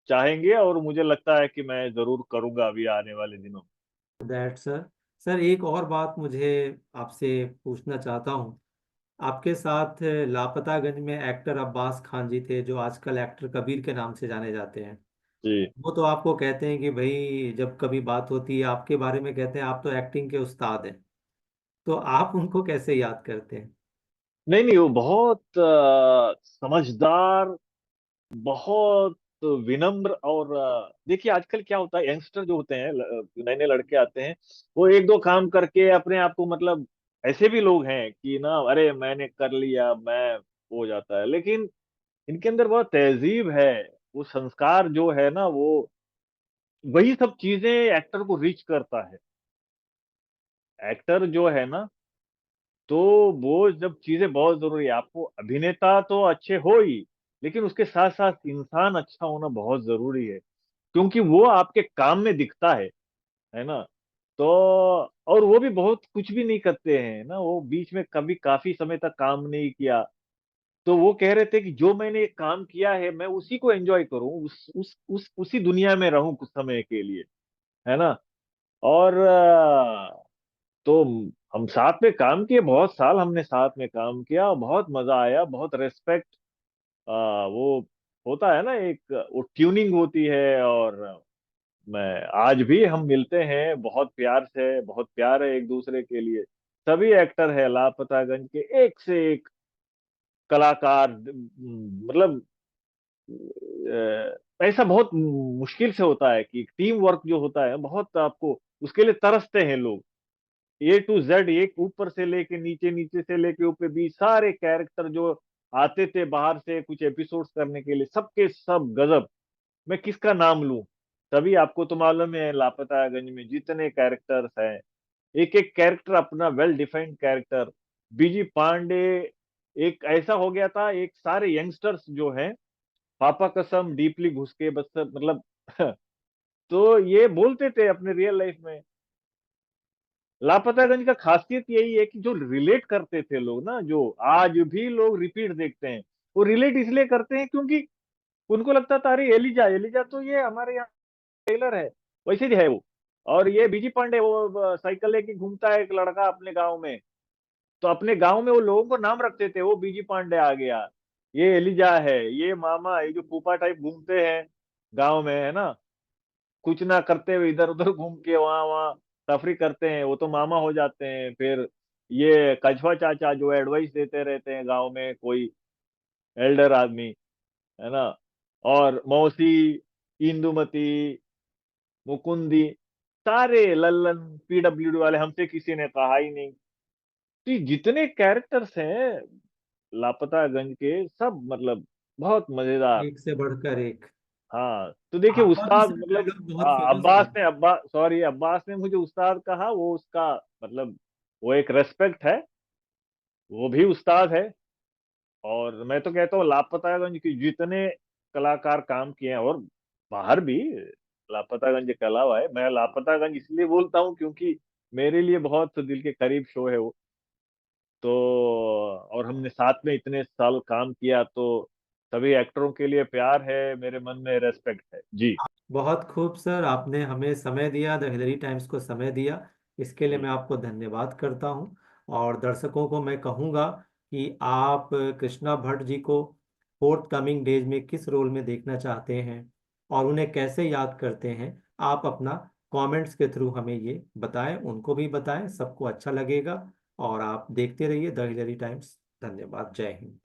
चाहेंगे, और मुझे लगता है कि मैं जरूर करूंगा अभी आने वाले दिनों में। That sir. सर एक और बात मुझे आपसे पूछना चाहता हूँ। आपके साथ लापतागंज में एक्टर अब्बास खान जी थे, जो आजकल एक्टर कबीर के नाम से जाने जाते हैं। जी। वो तो आपको कहते हैं कि भाई, जब कभी बात होती है आपके बारे में कहते हैं आप तो एक्टिंग के उस्ताद हैं। तो आप उनको कैसे याद करते हैं? नहीं नहीं, वो बहुत समझदार, बहुत विनम्र, और देखिए आजकल क्या होता है, यंगस्टर जो होते हैं, नए नए लड़के आते हैं, वो एक दो काम करके अपने आप को, मतलब ऐसे भी लोग हैं कि ना, अरे मैंने कर लिया, मैं हो जाता है, लेकिन इनके अंदर बहुत तहजीब है, वो संस्कार जो है ना, वो वही सब चीजें एक्टर को रीच करता है। एक्टर जो है ना, तो वो जब चीजें बहुत जरूरी है, आपको अभिनेता तो अच्छे हो ही, लेकिन उसके साथ साथ इंसान अच्छा होना बहुत जरूरी है, क्योंकि वो आपके काम में दिखता है ना। तो और वो भी बहुत कुछ भी नहीं करते हैं ना, वो बीच में कभी काफी समय तक काम नहीं किया, तो वो कह रहे थे कि जो मैंने काम किया है मैं उसी को एंजॉय करूं, उसी दुनिया में रहूं कुछ समय के लिए, है ना। और तो हम साथ में काम किए, बहुत साल हमने साथ में काम किया, और बहुत मजा आया, बहुत रेस्पेक्ट, वो होता है ना एक, वो ट्यूनिंग होती है। और मैं आज भी हम मिलते हैं बहुत प्यार से, बहुत प्यार है एक दूसरे के लिए। सभी एक्टर है लापतागंज के, एक से एक कलाकार, मतलब ऐसा बहुत मुश्किल से होता है कि टीम वर्क जो होता है, बहुत आपको उसके लिए तरसते हैं लोग। A to Z, एक ऊपर से लेके नीचे, नीचे से लेके ऊपर, भी सारे कैरेक्टर जो आते थे बाहर से कुछ एपिसोड्स करने के लिए, सबके सब गजब। मैं किसका नाम लूं, तभी आपको तो मालूम है लापतागंज में जितने कैरेक्टर्स हैं, एक एक कैरेक्टर अपना वेल डिफाइंड कैरेक्टर। बीजी पांडे एक ऐसा हो गया था, एक सारे यंगस्टर्स जो हैं, पापा कसम डीपली घुस के बस, मतलब तो ये बोलते थे अपने रियल लाइफ में। लापतागंज का खासियत यही है कि जो रिलेट करते थे लोग ना, जो आज भी लोग रिपीट देखते हैं, वो रिलेट इसलिए करते हैं क्योंकि उनको लगता था अरे एलिजा, एलिजा तो ये हमारे यहाँ टेलर है, वैसे ही है वो। और ये बीजी पांडे, वो साइकिल लेके घूमता है एक लड़का अपने गांव में, तो अपने गांव में वो लोगों को नाम रखते थे, वो बीजी पांडे आ गया, ये एलिजा है, ये मामा, ये जो फूफा टाइप घूमते हैं गांव में, है ना, कुछ ना करते हुए इधर उधर घूम के वहां वहां तफरी करते हैं, वो तो मामा हो जाते हैं। फिर ये कछवा चाचा जो एडवाइस देते रहते हैं गांव में, कोई एल्डर आदमी, है ना, और मौसी, इंदुमती, मुकुंदी, सारे लल्लन, पीडब्ल्यूडी वाले, हमसे किसी ने कहा ही नहीं। तो ये जितने कैरेक्टर्स हैं लापतागंज के, सब मतलब बहुत मजेदार। एक से बढ़कर एक। हाँ तो देखिए आपका भी उस्ताद सर मतलब, डायलॉग बहुत हाँ फेमस है। अब्बास ने मुझे उस्ताद कहा, वो उसका मतलब वो एक रेस्पेक्ट है, वो भी उस्ताद है। और मैं तो कहता हूँ लापतागंज की जितने कलाकार काम किए हैं, और बाहर भी लापतागंज के अलावा है, मैं लापतागंज इसलिए बोलता हूँ क्योंकि मेरे लिए बहुत दिल के करीब शो है वो। तो और हमने साथ में इतने साल काम किया, तो सभी एक्टरों के लिए प्यार है, मेरे मन में रेस्पेक्ट है जी। बहुत खूब सर, आपने हमें समय दिया, द हिलरी टाइम्स को समय दिया, इसके लिए जी मैं आपको धन्यवाद करता हूँ। और दर्शकों को मैं कहूँगा कि आप कृष्णा भट्ट जी को फोर्थ कमिंग डेज में किस रोल में देखना चाहते हैं और उन्हें कैसे याद करते हैं, आप अपना कमेंट्स के थ्रू हमें ये बताएं, उनको भी बताएं, सबको अच्छा लगेगा। और आप देखते रहिए द हिलरी टाइम्स। धन्यवाद, जय हिंद।